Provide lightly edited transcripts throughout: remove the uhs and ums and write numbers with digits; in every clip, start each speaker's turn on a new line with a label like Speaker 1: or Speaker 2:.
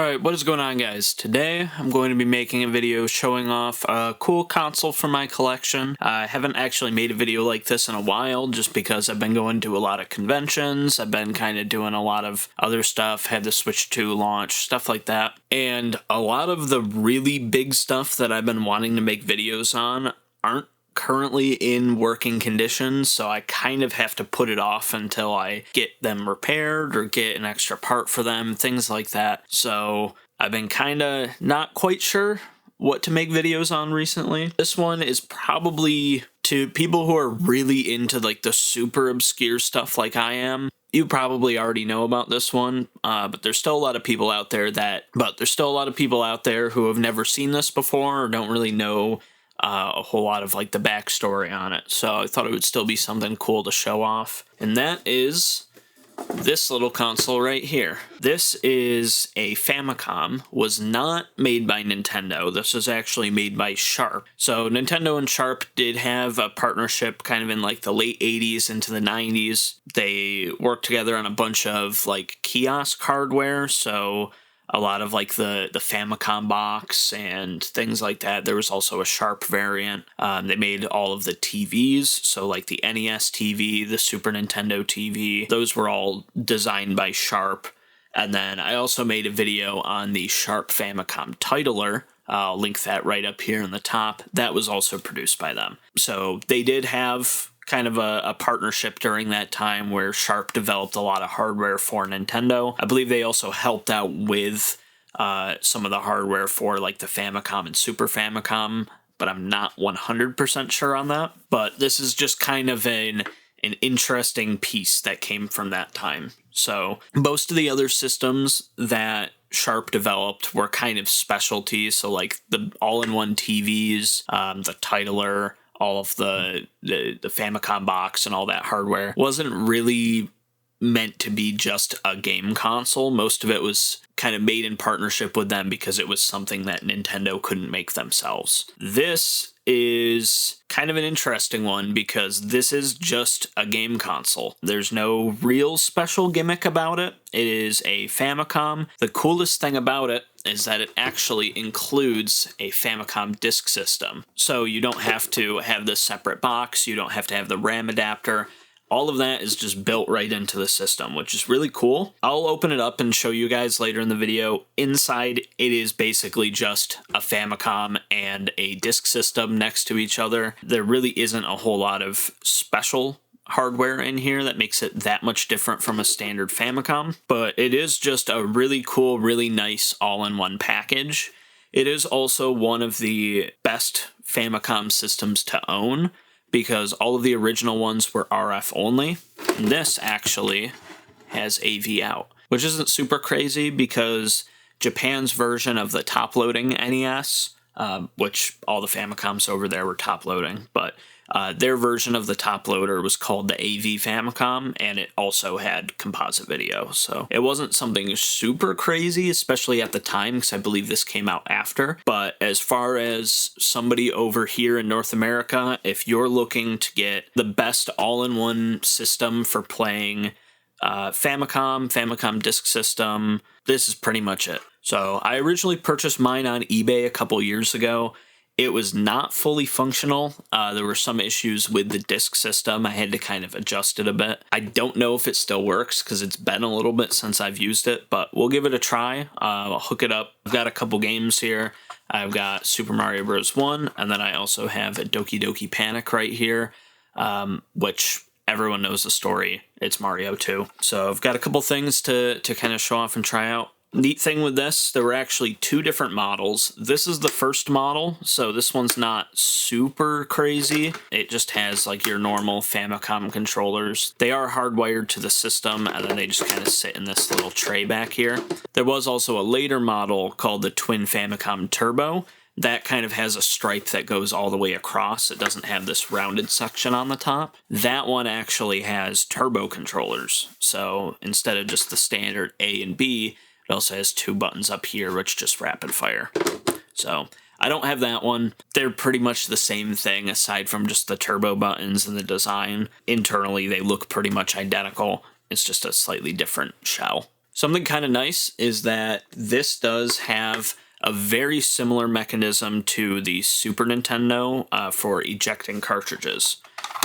Speaker 1: Alright, what is going on, guys? Today I'm going to be making a video showing off a cool console from my collection. I haven't actually made a video like this in a while just because I've been going to a lot of conventions. I've been kind of doing a lot of other stuff, had the Switch 2 launch, stuff like that. And a lot of the really big stuff that I've been wanting to make videos on aren't currently in working condition, so I kind of have to put it off until I get them repaired or get an extra part for them, things like that. So I've been kind of not quite sure what to make videos on recently. This one is probably to people who are really into like the super obscure stuff like I am. You probably already know about this one, but there's still a lot of people out there who have never seen this before or don't really know a whole lot of like the backstory on it. So I thought it would still be something cool to show off. And that is this little console right here. This is a Famicom, was not made by Nintendo. This was actually made by Sharp. So Nintendo and Sharp did have a partnership kind of in like the late 80s into the 90s. They worked together on a bunch of like kiosk hardware, so a lot of like the Famicom box and things like that. There was also a Sharp variant. They made all of the TVs, so like the NES TV, the Super Nintendo TV, those were all designed by Sharp. And then I also made a video on the Sharp Famicom titler. I'll link that right up here in the top. That was also produced by them. So they did have kind of a partnership during that time where Sharp developed a lot of hardware for Nintendo. I believe they also helped out with some of the hardware for like the Famicom and Super Famicom, but I'm not 100% sure on that. But this is just kind of an interesting piece that came from that time. So most of the other systems that Sharp developed were kind of specialties, so like the all-in-one TVs, the titler, all of the Famicom box and all that hardware wasn't really meant to be just a game console. Most of it was kind of made in partnership with them because it was something that Nintendo couldn't make themselves. This is kind of an interesting one because this is just a game console. There's no real special gimmick about it. It is a Famicom. The coolest thing about it is that it actually includes a Famicom Disk System. So you don't have to have this separate box, you don't have to have the RAM adapter. All of that is just built right into the system, which is really cool. I'll open it up and show you guys later in the video. Inside, it is basically just a Famicom and a disk system next to each other. There really isn't a whole lot of special hardware in here that makes it that much different from a standard Famicom, but it is just a really cool, really nice all-in-one package. It is also one of the best Famicom systems to own, because all of the original ones were RF only. And this actually has AV out, which isn't super crazy because Japan's version of the top-loading NES, which all the Famicoms over there were top-loading, but their version of the top loader was called the AV Famicom, and it also had composite video. So it wasn't something super crazy, especially at the time, because I believe this came out after. But as far as somebody over here in North America, if you're looking to get the best all-in-one system for playing Famicom Disk System, this is pretty much it. So I originally purchased mine on eBay a couple years ago. It was not fully functional. There were some issues with the disk system. I had to kind of adjust it a bit. I don't know if it still works because it's been a little bit since I've used it, but we'll give it a try. I'll hook it up. I've got a couple games here. I've got Super Mario Bros. 1, and then I also have a Doki Doki Panic right here, which everyone knows the story. It's Mario 2. So I've got a couple things to kind of show off and try out. Neat thing with this, there were actually two different models. This is the first model, so this one's not super crazy. It just has like your normal Famicom controllers. They are hardwired to the system, and then they just kind of sit in this little tray back here. There was also a later model called the Twin Famicom Turbo. That kind of has a stripe that goes all the way across. It doesn't have this rounded section on the top. That one actually has turbo controllers. So instead of just the standard A and B, it also has two buttons up here, which just rapid fire. So I don't have that one. They're pretty much the same thing aside from just the turbo buttons and the design. Internally, they look pretty much identical. It's just a slightly different shell. Something kind of nice is that this does have a very similar mechanism to the Super Nintendo for ejecting cartridges.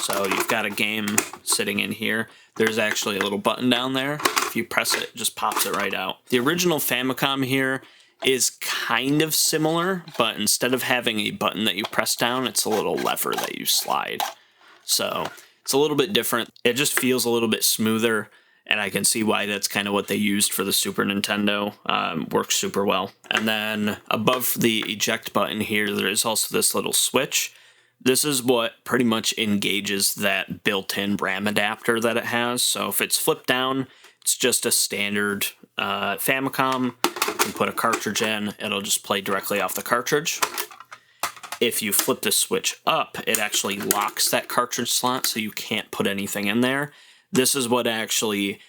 Speaker 1: So you've got a game sitting in here. There's actually a little button down there. If you press it, it just pops it right out. The original Famicom here is kind of similar, but instead of having a button that you press down, it's a little lever that you slide. So it's a little bit different. It just feels a little bit smoother, and I can see why that's kind of what they used for the Super Nintendo. Works super well. And then above the eject button here, there is also this little switch. This is what pretty much engages that built-in RAM adapter that it has. So if it's flipped down, it's just a standard Famicom. You can put a cartridge in, it'll just play directly off the cartridge. If you flip the switch up, it actually locks that cartridge slot so you can't put anything in there. This is what actually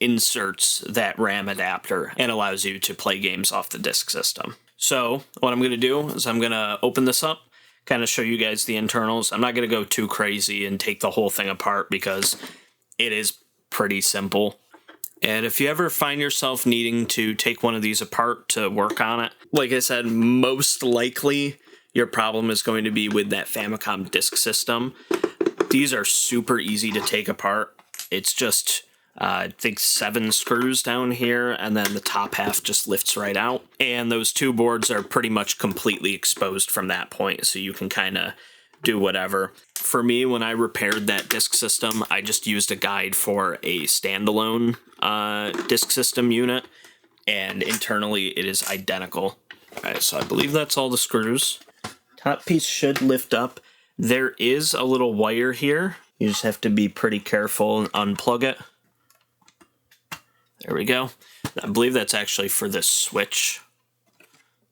Speaker 1: inserts that RAM adapter and allows you to play games off the disk system. So what I'm going to do is I'm going to open this up, kind of show you guys the internals. I'm not going to go too crazy and take the whole thing apart because it is pretty simple. And if you ever find yourself needing to take one of these apart to work on it, like I said, most likely your problem is going to be with that Famicom Disk System. These are super easy to take apart. It's just, I think 7 screws down here, and then the top half just lifts right out. And those 2 boards are pretty much completely exposed from that point, so you can kind of do whatever. For me, when I repaired that disk system, I just used a guide for a standalone disk system unit, and internally it is identical. Alright, so I believe that's all the screws. Top piece should lift up. There is a little wire here. You just have to be pretty careful and unplug it. There we go. I believe that's actually for this switch.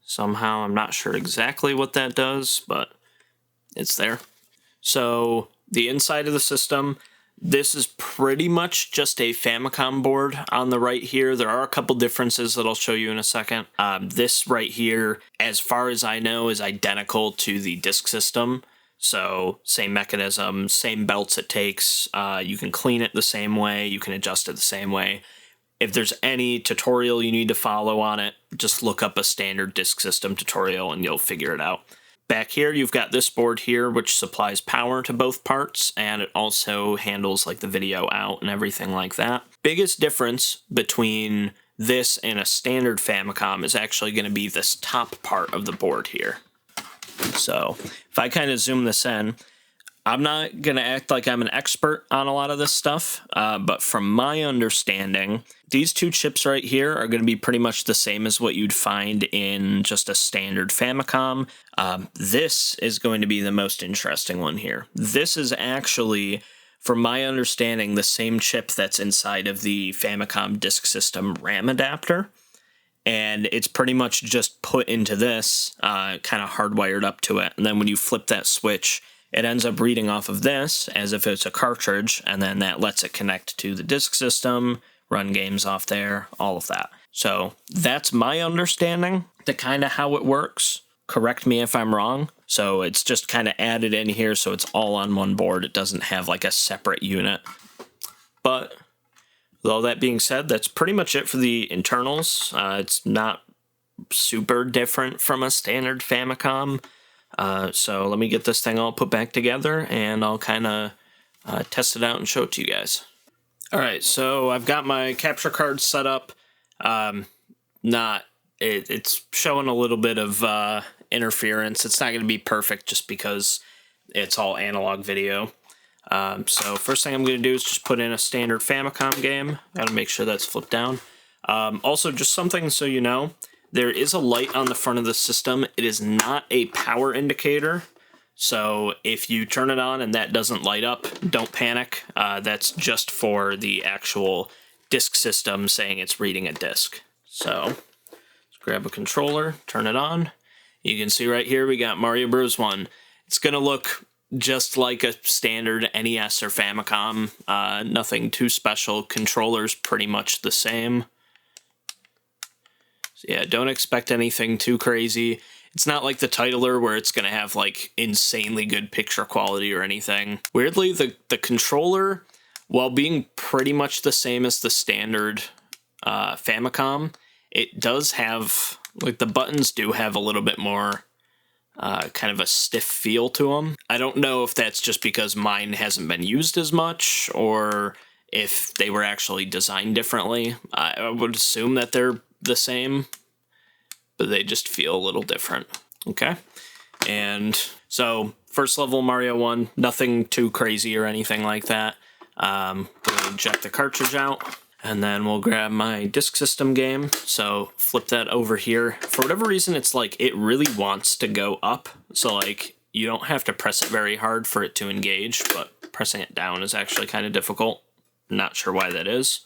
Speaker 1: Somehow, I'm not sure exactly what that does, but it's there. So, the inside of the system, this is pretty much just a Famicom board on the right here. There are a couple differences that I'll show you in a second. This right here, as far as I know, is identical to the disk system. So, same mechanism, same belts it takes. You can clean it the same way. You can adjust it the same way. If there's any tutorial you need to follow on it, just look up a standard disk system tutorial and you'll figure it out. Back here, you've got this board here, which supplies power to both parts, and it also handles like the video out and everything like that. Biggest difference between this and a standard Famicom is actually going to be this top part of the board here. So if I kind of zoom this in, I'm not going to act like I'm an expert on a lot of this stuff, but from my understanding, these 2 chips right here are going to be pretty much the same as what you'd find in just a standard Famicom. This is going to be the most interesting one here. This is actually, from my understanding, the same chip that's inside of the Famicom Disk System RAM adapter. And it's pretty much just put into this, kind of hardwired up to it. And then when you flip that switch, it ends up reading off of this as if it's a cartridge, and then that lets it connect to the disk system, run games off there, all of that. So that's my understanding to kind of how it works. Correct me if I'm wrong. So it's just kind of added in here so it's all on one board. It doesn't have like a separate unit. But with all that being said, that's pretty much it for the internals. It's not super different from a standard Famicom. So let me get this thing all put back together and I'll kind of test it out and show it to you guys. Alright, so I've got my capture card set up. It's showing a little bit of interference. It's not going to be perfect just because it's all analog video. So first thing I'm going to do is just put in a standard Famicom game. Got to make sure that's flipped down. Also, just something so you know, there is a light on the front of the system. It is not a power indicator. So if you turn it on and that doesn't light up, don't panic. That's just for the actual disk system saying it's reading a disk. So let's grab a controller, turn it on. You can see right here we got Mario Bros. 1. It's going to look just like a standard NES or Famicom. Nothing too special. Controller's pretty much the same. Yeah, don't expect anything too crazy. It's not like the titler where it's going to have like insanely good picture quality or anything. Weirdly, the controller, while being pretty much the same as the standard Famicom, it does have, like, the buttons do have a little bit more kind of a stiff feel to them. I don't know if that's just because mine hasn't been used as much, or if they were actually designed differently. I would assume that they're the same, but they just feel a little different. Okay, and so first level Mario 1, nothing too crazy or anything like that. We'll eject the cartridge out, and then we'll grab my Disk System game. So flip that over here. For whatever reason, it's like it really wants to go up. So like you don't have to press it very hard for it to engage, but pressing it down is actually kind of difficult. Not sure why that is.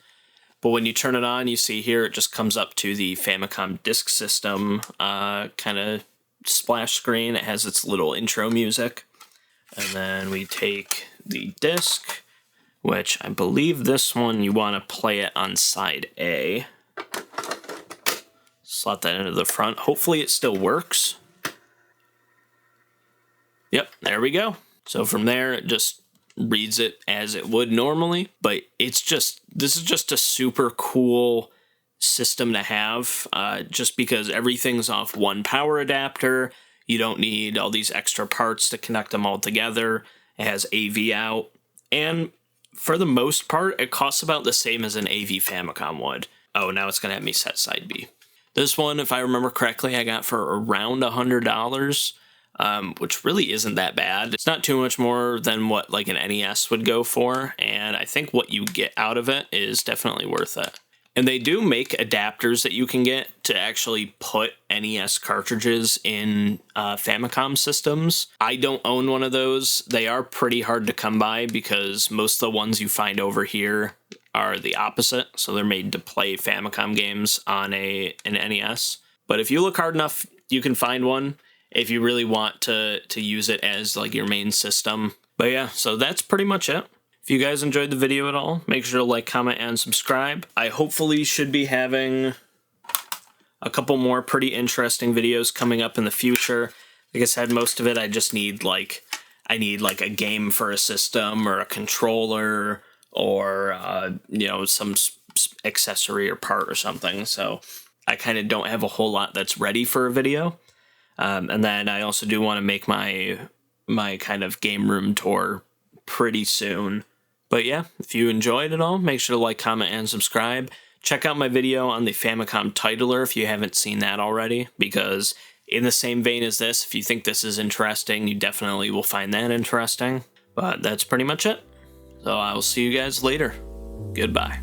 Speaker 1: But when you turn it on, you see here it just comes up to the Famicom Disk System kind of splash screen. It has its little intro music. And then we take the disc, which I believe this one you want to play it on side A. Slot that into the front. Hopefully it still works. Yep, there we go. So from there, it just reads it as it would normally, but it's just, this is just a super cool system to have, just because everything's off one power adapter. You don't need all these extra parts to connect them all together. It has AV out, and for the most part, it costs about the same as an AV Famicom would. Oh, now it's going to have me set side B. This one, if I remember correctly, I got for around $100, which really isn't that bad. It's not too much more than what like an NES would go for, and I think what you get out of it is definitely worth it. And they do make adapters that you can get to actually put NES cartridges in Famicom systems. I don't own one of those. They are pretty hard to come by because most of the ones you find over here are the opposite. So they're made to play Famicom games on an NES. But if you look hard enough, you can find one if you really want to use it as like your main system. But yeah, so that's pretty much it. If you guys enjoyed the video at all, make sure to like, comment, and subscribe. I hopefully should be having a couple more pretty interesting videos coming up in the future. Like I said, most of it I just need like, I need like a game for a system or a controller or, you know, some accessory or part or something. So I kind of don't have a whole lot that's ready for a video. And then I also do want to make my kind of game room tour pretty soon. But yeah, if you enjoyed it all, make sure to like, comment, and subscribe. Check out my video on the Famicom titler if you haven't seen that already, because in the same vein as this, if you think this is interesting, you definitely will find that interesting. But that's pretty much it. So I will see you guys later. Goodbye.